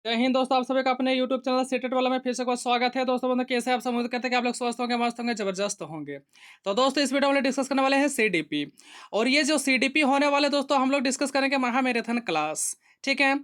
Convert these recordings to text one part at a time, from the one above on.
जय हिंद दोस्तों, आप सभी का अपने YouTube चैनल सीटेट वाला में फिर से बहुत स्वागत है। दोस्तों बंधु, कैसे आप सब उम्मीद करते हैं कि आप लोग स्वस्थ होंगे, मस्त होंगे, जबरदस्त होंगे। तो दोस्तों इस वीडियो में डिस्कस करने वाले हैं सीडीपी। और ये जो सीडीपी होने वाले दोस्तों हम लोग डिस्कस करेंगे महामैराथन क्लास। ठीक है।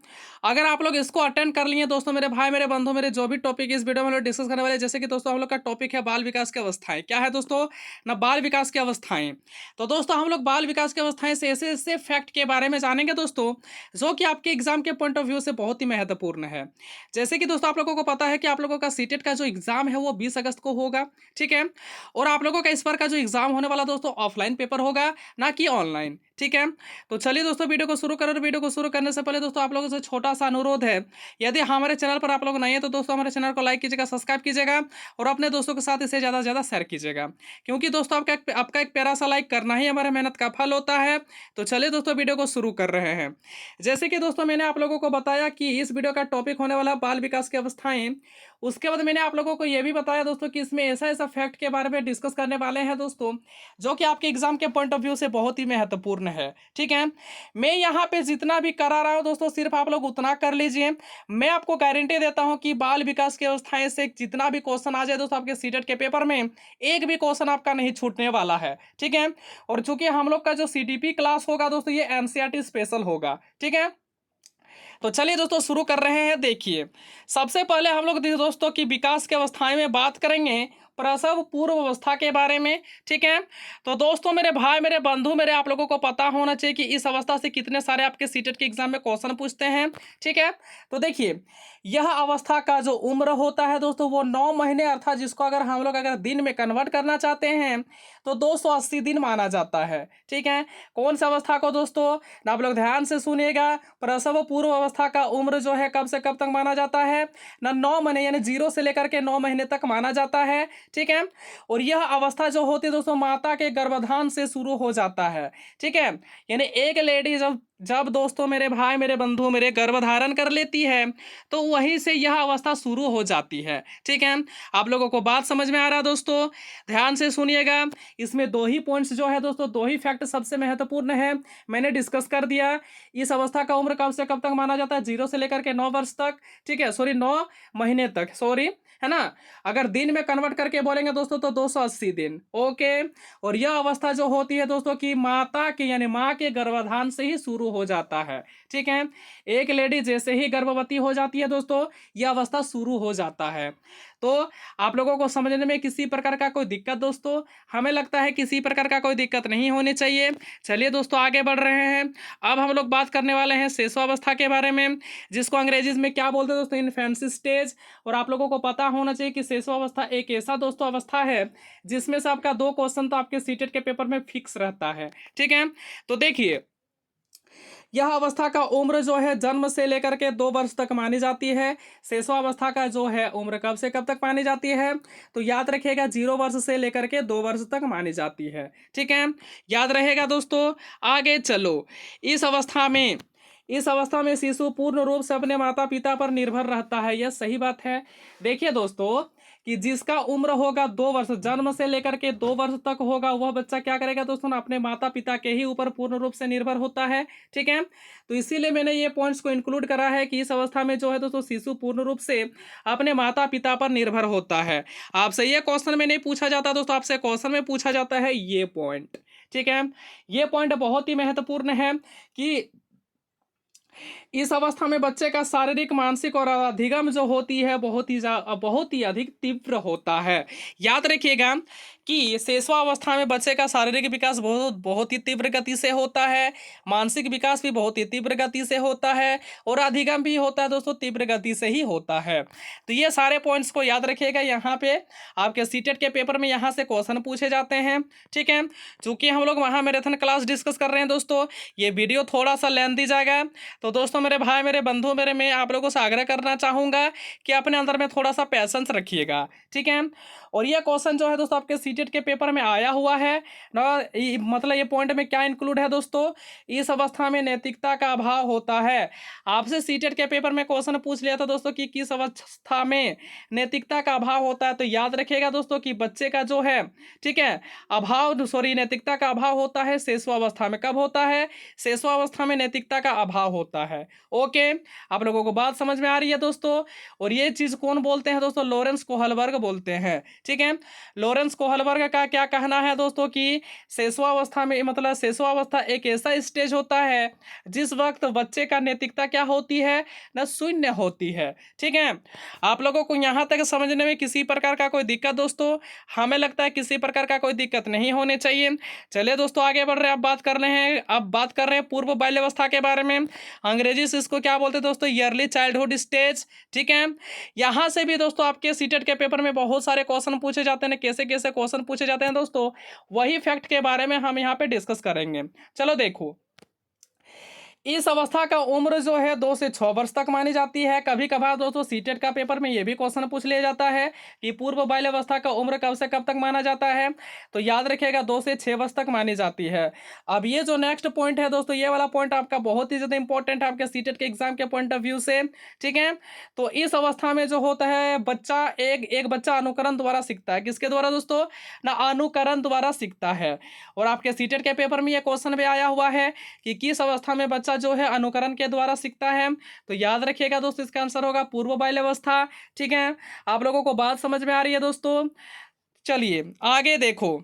अगर आप लोग इसको अटेंड कर लिए दोस्तों, मेरे भाई मेरे बंधु, मेरे जो भी टॉपिक इस वीडियो में हम लोग डिस्कस करने वाले हैं, जैसे कि दोस्तों हम लोग का टॉपिक है बाल विकास की अवस्थाएं। क्या है दोस्तों? ना बाल विकास की अवस्थाएं। तो दोस्तों हम लोग बाल विकास की अवस्थाएं से ऐसे ऐसे फैक्ट के बारे में जानेंगे दोस्तों, जो कि आपके एग्जाम के पॉइंट ऑफ व्यू से बहुत ही महत्वपूर्ण है। जैसे कि दोस्तों आप लोगों को पता है कि आप लोगों का सीटेट का जो एग्जाम है वो 20 अगस्त को होगा। ठीक है। और आप लोगों का इस बार का जो एग्जाम होने वाला दोस्तों ऑफलाइन पेपर होगा, ना कि ऑनलाइन। ठीक है। तो चलिए दोस्तों वीडियो को शुरू करें। और वीडियो को शुरू करने से पहले दोस्तों आप लोगों से छोटा सा अनुरोध है, यदि हमारे चैनल पर आप लोग नए हैं तो दोस्तों हमारे चैनल को लाइक कीजिएगा, सब्सक्राइब कीजिएगा और अपने दोस्तों के साथ इसे ज़्यादा से ज़्यादा शेयर कीजिएगा, क्योंकि दोस्तों आपका एक प्यारा सा लाइक करना ही हमारे मेहनत का फल होता है। तो चलिए दोस्तों वीडियो को शुरू कर रहे हैं। जैसे कि दोस्तों मैंने आप लोगों को बताया कि इस वीडियो का टॉपिक होने वाला बाल विकास की अवस्थाएं। उसके बाद मैंने आप लोगों को यह भी बताया दोस्तों कि इसमें ऐसा ऐसा फैक्ट के बारे में डिस्कस करने वाले हैं दोस्तों, जो कि आपके एग्जाम के पॉइंट ऑफ व्यू से बहुत ही महत्वपूर्ण है। ठीक है। मैं यहाँ पे जितना भी करा रहा हूँ दोस्तों, सिर्फ आप लोग उतना कर लीजिए। मैं आपको गारंटी देता हूँ कि बाल विकास की अवस्थाएं से जितना भी क्वेश्चन आ जाए दोस्तों आपके सीटेट के पेपर में, एक भी क्वेश्चन आपका नहीं छूटने वाला है। ठीक है। और चूंकि हम लोग का जो सीडीपी क्लास होगा दोस्तों, ये एनसीईआरटी स्पेशल होगा। ठीक है। तो चलिए दोस्तों शुरू कर रहे हैं। देखिए, सबसे पहले हम लोग दोस्तों की विकास की अवस्थाएं में बात करेंगे प्रसव पूर्व अवस्था के बारे में। ठीक है। तो दोस्तों मेरे भाई मेरे बंधु मेरे, आप लोगों को पता होना चाहिए कि इस अवस्था से कितने सारे आपके सीटेट के एग्जाम में क्वेश्चन पूछते हैं। ठीक है। तो देखिए, यह अवस्था का जो उम्र होता है दोस्तों वो 9 महीने, अर्थात जिसको अगर दिन में कन्वर्ट करना चाहते हैं तो 280 दिन माना जाता है। ठीक है। कौन सा अवस्था को दोस्तों? ना आप लोग ध्यान से सुनिएगा। प्रसव पूर्व अवस्था का उम्र जो है कब से कब तक माना जाता है? ना 9 महीने, यानी 0 से लेकर के 9 महीने तक माना जाता है। ठीक है। और यह अवस्था जो होती है दोस्तों माता के गर्भाधान से शुरू हो जाता है। ठीक है। यानी एक लेडी जब जब दोस्तों मेरे भाई मेरे बंधु मेरे गर्भधारण कर लेती है, तो वहीं से यह अवस्था शुरू हो जाती है। ठीक है। आप लोगों को बात समझ में आ रहा है दोस्तों? ध्यान से सुनिएगा। इसमें दो ही पॉइंट्स जो है दोस्तों, दो ही फैक्ट सबसे महत्वपूर्ण है, मैंने डिस्कस कर दिया। इस अवस्था का उम्र कब से कब तक माना जाता है? 0 से लेकर के 9 वर्ष तक। ठीक है, सॉरी 9 महीने तक, सॉरी, है ना। अगर दिन में कन्वर्ट करके बोलेंगे दोस्तों तो 280 दिन। ओके। और यह अवस्था जो होती है दोस्तों की माता के यानी माँ के गर्भाधान से ही शुरू हो जाता है। ठीक है। एक लेडी जैसे ही गर्भवती हो जाती है दोस्तों, यह अवस्था शुरू हो जाता है। तो आप लोगों को समझने में किसी प्रकार का कोई दिक्कत दोस्तों? हमें लगता है किसी प्रकार का कोई दिक्कत नहीं होनी चाहिए। चलिए दोस्तों आगे बढ़ रहे हैं। अब हम लोग बात करने वाले हैं शेषावस्था के बारे में, जिसको अंग्रेजी में क्या बोलते हैं दोस्तों? Infancy stage. और आप लोगों को पता होना चाहिए कि शेषावस्था एक ऐसा दोस्तों अवस्था है जिसमें से आपका 2 क्वेश्चन तो आपके सीटेट के पेपर में फिक्स रहता है। ठीक है। तो देखिए, यह अवस्था का उम्र जो है जन्म से लेकर के 2 वर्ष तक मानी जाती है। शेषावस्था का जो है उम्र कब से कब तक मानी जाती है? तो याद रखिएगा, 0 वर्ष से लेकर के 2 वर्ष तक मानी जाती है। ठीक है। याद रहेगा दोस्तों। आगे चलो। इस अवस्था में इस अवस्था में शिशु पूर्ण रूप से अपने माता पिता पर निर्भर रहता है। यह सही बात है। देखिए दोस्तों, कि जिसका उम्र होगा 2 वर्ष, जन्म से लेकर के 2 वर्ष तक होगा, वह बच्चा क्या करेगा दोस्तों? ना अपने माता पिता के ही ऊपर पूर्ण रूप से निर्भर होता है। ठीक है। तो इसीलिए मैंने ये पॉइंट्स को इंक्लूड करा है कि इस अवस्था में जो है दोस्तों शिशु पूर्ण रूप से अपने माता पिता पर निर्भर होता है। आपसे ये क्वेश्चन में नहीं पूछा जाता दोस्तों, आपसे क्वेश्चन में पूछा जाता है ये पॉइंट। ठीक है। ये पॉइंट बहुत ही महत्वपूर्ण है कि इस अवस्था में बच्चे का शारीरिक मानसिक और अधिगम जो होती है बहुत ही अधिक तीव्र होता है। याद रखिएगा कि शेषावस्था में बच्चे का शारीरिक विकास बहुत बहुत ही तीव्र गति से होता है, मानसिक विकास भी बहुत ही तीव्र गति से होता है, और अधिगम भी होता है दोस्तों तीव्र गति से ही होता है। तो ये सारे पॉइंट्स को याद रखिएगा। यहाँ पे आपके सीटेट के पेपर में यहाँ से क्वेश्चन पूछे जाते हैं। ठीक है। चूंकि हम लोग महामैराथन क्लास डिस्कस कर रहे हैं दोस्तों, ये वीडियो थोड़ा सा लेंथी जाएगा। तो दोस्तों मेरे भाई मेरे बंधु मेरे, मैं आप लोगों से आग्रह करना चाहूँगा कि अपने अंदर में थोड़ा सा पैसेंस रखिएगा। ठीक है। और ये क्वेश्चन जो है दोस्तों आपके सीटेट के पेपर में आया हुआ है ना। मतलब ये पॉइंट में क्या इंक्लूड है दोस्तों? इस अवस्था में नैतिकता का अभाव होता है। आपसे सीटेट के पेपर में क्वेश्चन पूछ लिया था दोस्तों कि किस अवस्था में नैतिकता का अभाव होता है। तो याद रखिएगा दोस्तों कि बच्चे का जो है, ठीक है, नैतिकता का अभाव होता है शेषावस्था में। कब होता है? शेषावस्था में नैतिकता का अभाव होता है। है। ओके, आप लोगों को बात समझ में आ रही है दोस्तों। और ये चीज़ कौन बोलते हैं दोस्तों? लॉरेंस कोहलबर्ग बोलते हैं। ठीक है, लॉरेंस कोहलबर्ग का क्या कहना है दोस्तों कि शिशुआवस्था में मतलब शिशुआवस्था एक ऐसा स्टेज होता है जिस वक्त बच्चे का नैतिकता क्या होती है ना, शून्य होती है। ठीक है, आप लोगों को यहाँ तक समझने में किसी प्रकार का कोई दिक्कत दोस्तों? हमें लगता है किसी प्रकार का कोई दिक्कत नहीं होनी चाहिए। चलिए दोस्तों आगे बढ़ रहे हैं। अब बात कर रहे हैं पूर्व बाल्यावस्था के बारे में। अंग्रेजी से इसको क्या बोलते हैं दोस्तों? Yearly childhood stage. ठीक है, यहाँ से भी दोस्तों आपके सीटेट के पेपर में बहुत सारे क्वेश्चन पूछे जाते हैं। कैसे कैसे क्वेश्चन पूछे जाते हैं दोस्तों, वही फैक्ट के बारे में हम यहाँ पे डिस्कस करेंगे। चलो देखो, इस अवस्था का उम्र जो है 2 से 6 वर्ष तक मानी जाती है। कभी कभार दोस्तों सीटेट का पेपर में ये भी क्वेश्चन पूछ लिया जाता है कि पूर्व बाल्यावस्था का उम्र कब से कब तक माना जाता है, तो याद रखिएगा 2 से 6 वर्ष तक मानी जाती है। अब ये जो नेक्स्ट पॉइंट है दोस्तों, ये वाला पॉइंट आपका बहुत ही ज़्यादा इंपॉर्टेंट है आपके सीटेट के एग्जाम के पॉइंट ऑफ व्यू से। ठीक है, तो इस अवस्था में जो होता है बच्चा एक बच्चा अनुकरण द्वारा सीखता है। किसके द्वारा दोस्तों? ना, अनुकरण द्वारा सीखता है। और आपके सीटेट के पेपर में ये क्वेश्चन भी आया हुआ है कि किस अवस्था में बच्चा जो है अनुकरण के द्वारा सीखता है, तो याद रखिएगा दोस्तों इसका आंसर होगा पूर्व बाल्यावस्था। ठीक है, आप लोगों को बात समझ में आ रही है दोस्तों? चलिए आगे देखो,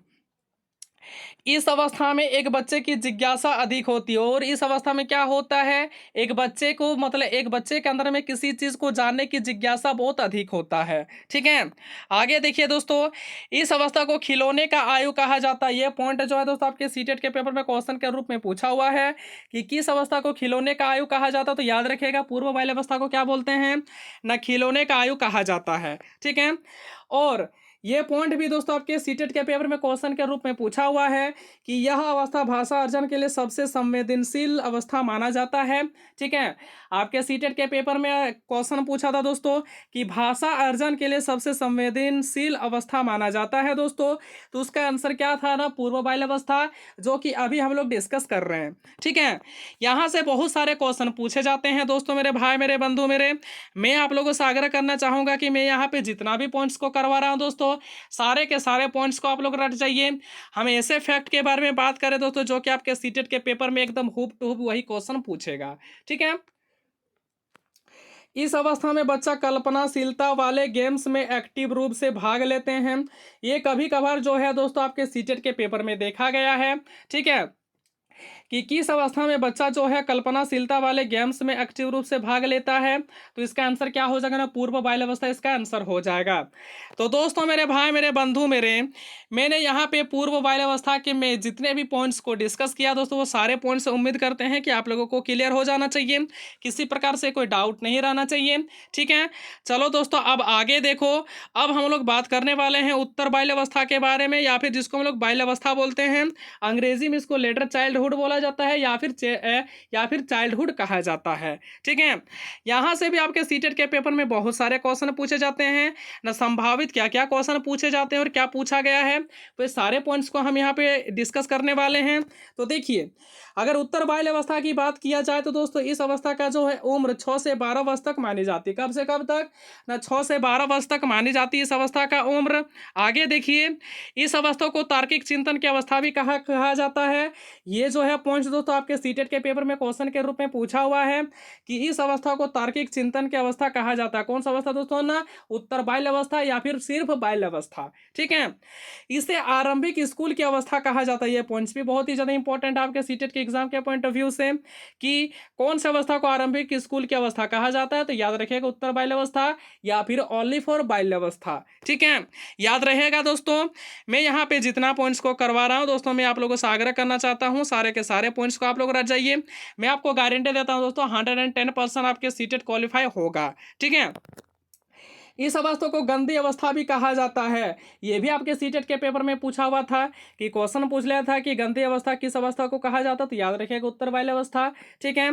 इस अवस्था में एक बच्चे की जिज्ञासा अधिक होती है। और इस अवस्था में क्या होता है, एक बच्चे को मतलब एक बच्चे के अंदर में किसी चीज़ को जानने की जिज्ञासा बहुत अधिक होता है। ठीक है, आगे देखिए दोस्तों, इस अवस्था को खिलौने का आयु कहा जाता है। ये पॉइंट जो है दोस्तों आपके सीटेट के पेपर में क्वेश्चन के रूप में पूछा हुआ है कि किस अवस्था को खिलौने का आयु कहा जाता है, तो याद रखिएगा पूर्व बाल्यावस्था को क्या बोलते हैं ना, खिलौने का आयु कहा जाता है। ठीक है, और ये पॉइंट भी दोस्तों आपके सीटेट के पेपर में क्वेश्चन के रूप में पूछा हुआ है कि यह अवस्था भाषा अर्जन के लिए सबसे संवेदनशील अवस्था माना जाता है। ठीक है, आपके सीटेट के पेपर में क्वेश्चन पूछा था दोस्तों कि भाषा अर्जन के लिए सबसे संवेदनशील अवस्था माना जाता है दोस्तों, तो उसका आंसर क्या था ना, पूर्व बाल्यावस्था, जो कि अभी हम लोग डिस्कस कर रहे हैं। ठीक है, यहाँ से बहुत सारे क्वेश्चन पूछे जाते हैं दोस्तों, मेरे भाई मेरे बंधु मेरे। मैं आप लोगों से आग्रह करना चाहूँगा कि मैं यहाँ पे जितना भी पॉइंट्स को करवा रहा हूँ दोस्तों, सारे के सारे पॉइंट्स को आप लोग रट जाइए। हम ऐसे फैक्ट के बारे में बात करें दोस्तों जो कि आपके सीटेट के पेपर में एकदम हुब टू हुब वही क्वेश्चन पूछेगा। ठीक है, इस अवस्था में बच्चा कल्पनाशीलता वाले गेम्स में एक्टिव रूप से भाग लेते हैं। ये कभी कभार जो है दोस्तों आपके सीटेट के पेपर में देखा गया है। ठीक है, कि किस अवस्था में बच्चा जो है कल्पनाशीलता वाले गेम्स में एक्टिव रूप से भाग लेता है, तो इसका आंसर क्या हो जाएगा ना, पूर्व बाल्यावस्था इसका आंसर हो जाएगा। तो दोस्तों मेरे भाई मेरे बंधु मेरे, मैंने यहाँ पे पूर्व बाल्यावस्था के में जितने भी पॉइंट्स को डिस्कस किया दोस्तों, वो सारे पॉइंट्स उम्मीद करते हैं कि आप लोगों को क्लियर हो जाना चाहिए, किसी प्रकार से कोई डाउट नहीं रहना चाहिए। ठीक है, चलो दोस्तों अब आगे देखो, अब हम लोग बात करने वाले हैं उत्तर बाल्यावस्था के बारे में, या फिर जिसको हम लोग बाल्यावस्था बोलते हैं। अंग्रेजी में इसको लेटर चाइल्डहुड बोला जाता है या फिर चाइल्डहुड कहा जाता है। ठीक है, यहाँ से भी आपके सीटेट के पेपर में बहुत सारे क्वेश्चन पूछे जाते हैं ना, संभावित क्या क्या क्वेश्चन पूछे जाते हैं और क्या पूछा गया है, तो ये सारे पॉइंट्स को हम यहाँ पे डिस्कस करने वाले हैं। तो देखिए, अगर उत्तर बाल्यावस्था की बात किया जाए तो दोस्तों इस अवस्था का जो है उम्र 6 से 12 वर्ष तक मानी जाती है। कब से कब तक ना, 6 से 12 वर्ष तक मानी जाती है इस अवस्था का उम्र। आगे देखिए, इस अवस्था को तार्किक चिंतन की अवस्था भी कहा जाता है। ये जो है पॉइंट्स दोस्तों आपके सीटेट के पेपर में क्वेश्चन के रूप में पूछा हुआ है कि इस अवस्था को तार्किक चिंतन की अवस्था कहा जाता है। कौन सा अवस्था दोस्तों ना, उत्तर बाल्यावस्था या फिर सिर्फ बाल्यावस्था। ठीक है, इसे आरंभिक स्कूल की अवस्था कहा जाता है। ये पॉइंट्स भी बहुत ही ज़्यादा इंपॉर्टेंट है आपके सीटेट के एग्जाम के पॉइंट ऑफ व्यू से कि कौन सी अवस्था को आरंभिक स्कूल की अवस्था कहा जाता है, तो याद रखिएगा उत्तर बाल्यावस्था या फिर ओनली फॉर बाल्यावस्था। ठीक है, याद रहेगा दोस्तों। मैं यहाँ पे जितना पॉइंट्स को करवा रहा हूँ दोस्तों, मैं आप लोगों से आग्रह करना चाहता हूँ सारे के सारे पॉइंट्स को आप लोग रट जाइए। मैं आपको गारंटी देता हूँ दोस्तों 110% आपके सीटेट क्वालिफाई होगा। ठीक है, इस अवस्था को गंदी अवस्था भी कहा जाता है। ये भी आपके सीटेट के पेपर में पूछा हुआ था कि क्वेश्चन पूछ लिया था कि गंदी अवस्था किस अवस्था को कहा जाता, तो याद रखिएगा उत्तर बाल्यावस्था। ठीक है,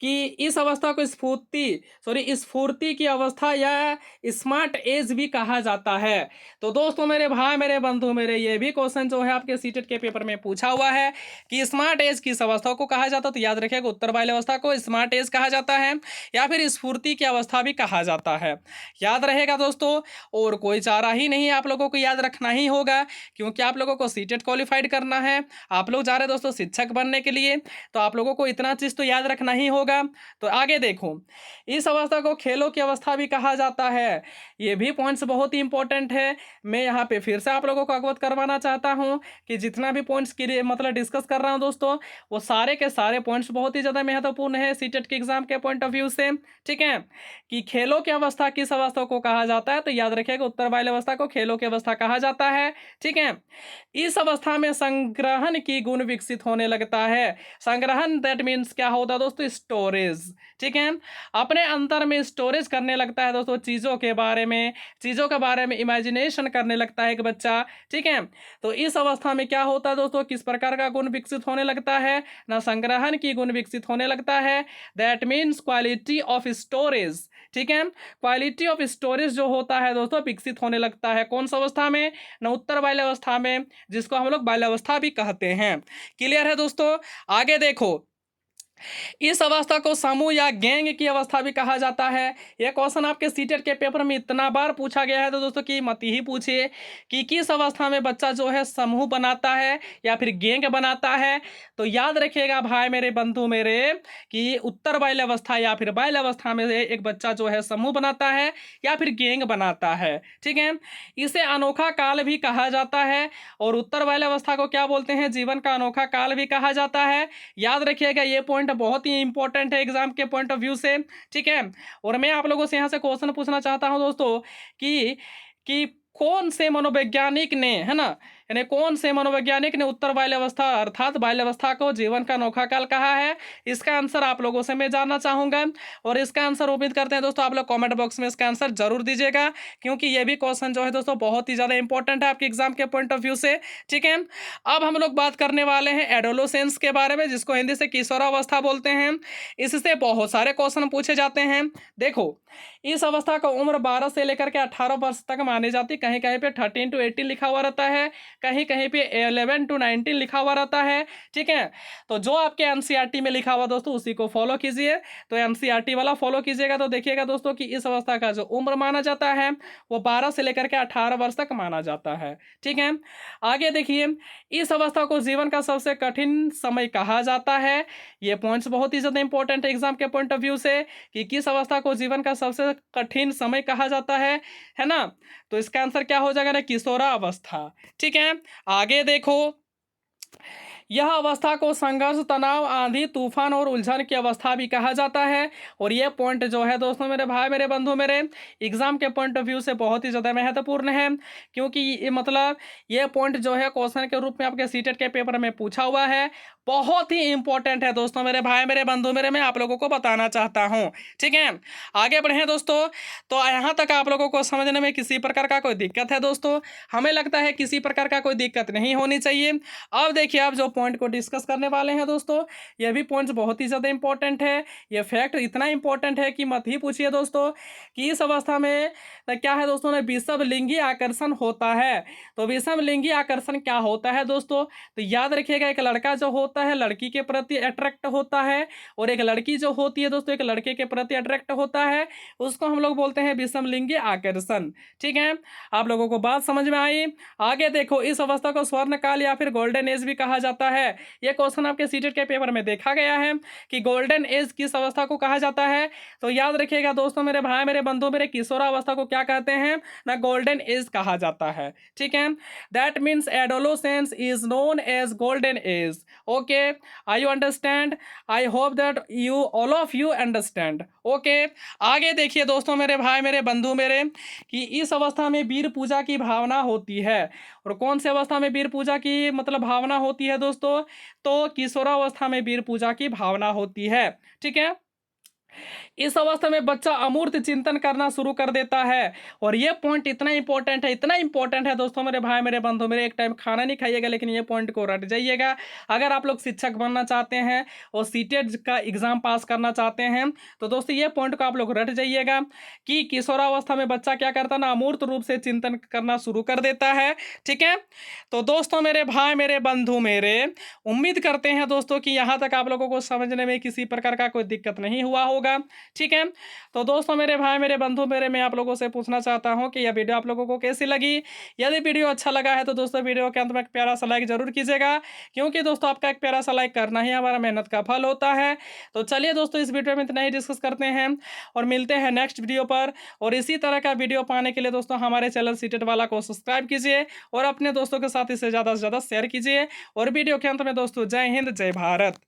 कि इस अवस्था को स्फूर्ति की अवस्था या स्मार्ट एज भी कहा जाता है। तो दोस्तों मेरे भाई मेरे बंधु मेरे, ये भी क्वेश्चन जो है आपके सीटेट के पेपर में पूछा हुआ है कि स्मार्ट एज किस अवस्था को कहा जाता, तो याद रखिएगा उत्तर बाल्यावस्था को स्मार्ट एज कहा जाता है या फिर स्फूर्ति की अवस्था भी कहा जाता है। याद रहे रहेगा दोस्तों, और कोई चारा ही नहीं, आप लोगों को याद रखना ही होगा, क्योंकि आप लोगों को सीटेट क्वालिफाइड करना है। आप लोग जा रहे हैं दोस्तों शिक्षक बनने के लिए, तो आप लोगों को इतना चीज़ तो याद रखना ही होगा। तो आगे देखो, इस अवस्था को खेलों की अवस्था भी कहा जाता है। ये भी पॉइंट्स बहुत ही इंपॉर्टेंट है। मैं यहाँ पे फिर से आप लोगों को अवगत करवाना चाहता हूँ कि जितना भी पॉइंट्स के लिए मतलब डिस्कस कर रहा हूँ दोस्तों, वो सारे के सारे पॉइंट्स बहुत ही ज़्यादा महत्वपूर्ण है सीटेट के एग्जाम के पॉइंट ऑफ व्यू से। ठीक है, कि खेलों की अवस्था किस अवस्था को कहा जाता है, तो याद रखिएगा उत्तर वाली अवस्था को खेलों की अवस्था कहा जाता है। ठीक है, इस अवस्था में संग्रहण की गुण विकसित होने लगता है। संग्रहण दैट मीन्स क्या होता है दोस्तों, स्टोरेज। ठीक है, अपने अंतर में स्टोरेज करने लगता है दोस्तों, चीज़ों के बारे में इमेजिनेशन करने लगता है एक बच्चा। ठीक है, तो इस अवस्था में क्या होता है दोस्तों, किस प्रकार का गुण विकसित होने लगता है ना, संग्रहण की गुण विकसित होने लगता है। That means quality of storage. ठीक है, क्वालिटी ऑफ स्टोरेज जो होता है दोस्तों विकसित होने लगता है कौन सा अवस्था में ना, उत्तर बाल्यावस्था में, जिसको हम लोग बाल्यावस्था भी कहते हैं। क्लियर है दोस्तों। आगे देखो, इस अवस्था को समूह या गैंग की अवस्था भी कहा जाता है। यह क्वेश्चन आपके सीटेट के पेपर में इतना बार पूछा गया है तो दोस्तों कि मत ही पूछिए कि किस अवस्था में बच्चा जो है समूह बनाता है या फिर गैंग बनाता है। तो याद रखिएगा भाई मेरे बंधु मेरे, कि उत्तर बाल्य अवस्था या फिर बाल्य अवस्था में एक बच्चा जो है समूह बनाता है या फिर गैंग बनाता है। ठीक है, इसे अनोखा काल भी कहा जाता है, और उत्तर बाल्य अवस्था को क्या बोलते हैं, जीवन का अनोखा काल भी कहा जाता है। याद रखिएगा ये पॉइंट बहुत ही इंपॉर्टेंट है एग्जाम के पॉइंट ऑफ व्यू से। ठीक है, और मैं आप लोगों से यहाँ से क्वेश्चन पूछना चाहता हूँ दोस्तों कि कौन से मनोवैज्ञानिक ने, है ना, यानी कौन से मनोवैज्ञानिक ने उत्तर बाल्यावस्था अर्थात बाल्यावस्था को जीवन का अनोखा काल कहा है। इसका आंसर आप लोगों से मैं जानना चाहूंगा, और इसका आंसर उम्मीद करते हैं दोस्तों आप लोग कमेंट बॉक्स में इसका आंसर जरूर दीजिएगा, क्योंकि ये भी क्वेश्चन जो है दोस्तों बहुत ही ज़्यादा इंपॉर्टेंट है आपके एग्जाम के पॉइंट ऑफ व्यू से। ठीक है, अब हम लोग बात करने वाले हैं एडोलोसेंस के बारे में, जिसको हिंदी से किशोरावस्था बोलते हैं। इससे बहुत सारे क्वेश्चन पूछे जाते हैं। देखो, इस अवस्था का उम्र 12 से लेकर के 18 वर्ष तक मानी जाती है। कहीं कहीं पे 13 to 18 लिखा हुआ रहता है, कहीं कहीं पे 11 to 19 लिखा हुआ रहता है। ठीक है, तो जो आपके एनसीईआरटी में लिखा हुआ दोस्तों उसी को फॉलो कीजिए। तो एनसीईआरटी वाला फॉलो कीजिएगा तो देखिएगा दोस्तों कि इस अवस्था का जो उम्र माना जाता है वो 12 से लेकर के 18 वर्ष तक माना जाता है। ठीक है, आगे देखिए, इस अवस्था को जीवन का सबसे कठिन समय कहा जाता है। ये पॉइंट्स बहुत ही ज़्यादा इंपॉर्टेंट है एग्जाम के पॉइंट ऑफ व्यू से, कि किस अवस्था को जीवन का सबसे कठिन समय कहा जाता है ना। तो इसका आंसर क्या हो जाएगा ना, किशोरावस्था। ठीक है, आगे देखो, यह अवस्था को संघर्ष, तनाव, आंधी, तूफान और उलझन की अवस्था भी कहा जाता है। और यह पॉइंट जो है दोस्तों मेरे भाई मेरे बंधु मेरे, एग्जाम के पॉइंट ऑफ व्यू से बहुत ही ज़्यादा महत्वपूर्ण है, क्योंकि ये मतलब ये पॉइंट जो है क्वेश्चन के रूप में आपके सीटेट के पेपर में पूछा हुआ है। बहुत ही इंपॉर्टेंट है दोस्तों मेरे भाई मेरे बंधु मेरे, मैं आप लोगों को बताना चाहता हूँ। ठीक है, आगे बढ़ें दोस्तों। तो यहाँ तक आप लोगों को समझने में किसी प्रकार का कोई दिक्कत है दोस्तों? हमें लगता है किसी प्रकार का कोई दिक्कत नहीं होनी चाहिए। अब देखिए, आप जो पॉइंट को डिस्कस करने वाले हैं दोस्तों, ये भी पॉइंट्स बहुत ही ज़्यादा इंपॉर्टेंट है। ये फैक्ट इतना इंपॉर्टेंट है कि मत ही पूछिए दोस्तों कि इस अवस्था में क्या है दोस्तों, विषम लिंगी आकर्षण होता है। तो विषम लिंगी आकर्षण क्या होता है दोस्तों? तो याद रखिएगा, एक लड़का जो होता है लड़की के प्रति अट्रैक्ट होता है, और एक लड़की जो होती है दोस्तों एक लड़के के प्रति अट्रैक्ट होता है, उसको हम लोग बोलते हैं विषम लिंगी आकर्षण। ठीक है, आप लोगों को बात समझ में आई? आगे देखो, इस अवस्था को स्वर्ण काल या फिर गोल्डन एज भी कहा जाता है। यह क्वेश्चन आपके सीटेट के पेपर में देखा गया है कि गोल्डन एज किस अवस्था को कहा जाता है। तो याद रखिएगा दोस्तों मेरे भाई मेरे बंधु मेरे, किशोरावस्था को क्या कहते हैं ना, गोल्डन एज कहा जाता है। ठीक है, that means adolescence is known as golden age. Okay, I you understand? I hope that you all of you understand. Okay, आगे देखिए दोस्तों मेरे भाई मेरे बंधु मेरे, कि इस अवस्था में वीर पूजा की भावना होती है। और कौन सी अवस्था में वीर पूजा की मतलब भावना होती है दोस्तों? तो किशोरावस्था में वीर पूजा की भावना होती है। ठीक है, इस अवस्था में बच्चा अमूर्त चिंतन करना शुरू कर देता है। और ये पॉइंट इतना इंपॉर्टेंट है दोस्तों मेरे भाई मेरे बंधु मेरे, एक टाइम खाना नहीं खाइएगा लेकिन ये पॉइंट को रट जाइएगा। अगर आप लोग शिक्षक बनना चाहते हैं और सीटेट का एग्जाम पास करना चाहते हैं तो दोस्तों ये पॉइंट को आप लोग रट जाइएगा कि किशोरावस्था में बच्चा क्या करता है ना, अमूर्त रूप से चिंतन करना शुरू कर देता है। ठीक है, तो दोस्तों मेरे भाई मेरे बंधु मेरे, उम्मीद करते हैं दोस्तों कि यहाँ तक आप लोगों को समझने में किसी प्रकार का कोई दिक्कत नहीं हुआ होगा। होगा। ठीक है, तो दोस्तों मेरे भाई मेरे बंधु मेरे मैं आप लोगों से पूछना चाहता हूँ कि यह वीडियो आप लोगों को कैसी लगी। यदि वीडियो अच्छा लगा है तो दोस्तों वीडियो के अंत में एक प्यारा सा लाइक जरूर कीजिएगा, क्योंकि दोस्तों आपका एक प्यारा सा लाइक करना ही हमारा मेहनत का फल होता है। तो चलिए दोस्तों इस वीडियो में इतना ही डिस्कस करते हैं और मिलते हैं नेक्स्ट वीडियो पर। और इसी तरह का वीडियो पाने के लिए दोस्तों हमारे चैनल सीटेट वाला को सब्सक्राइब कीजिए और अपने दोस्तों के साथ इसे ज़्यादा से ज़्यादा शेयर कीजिए। और वीडियो के अंत में दोस्तों जय हिंद जय भारत।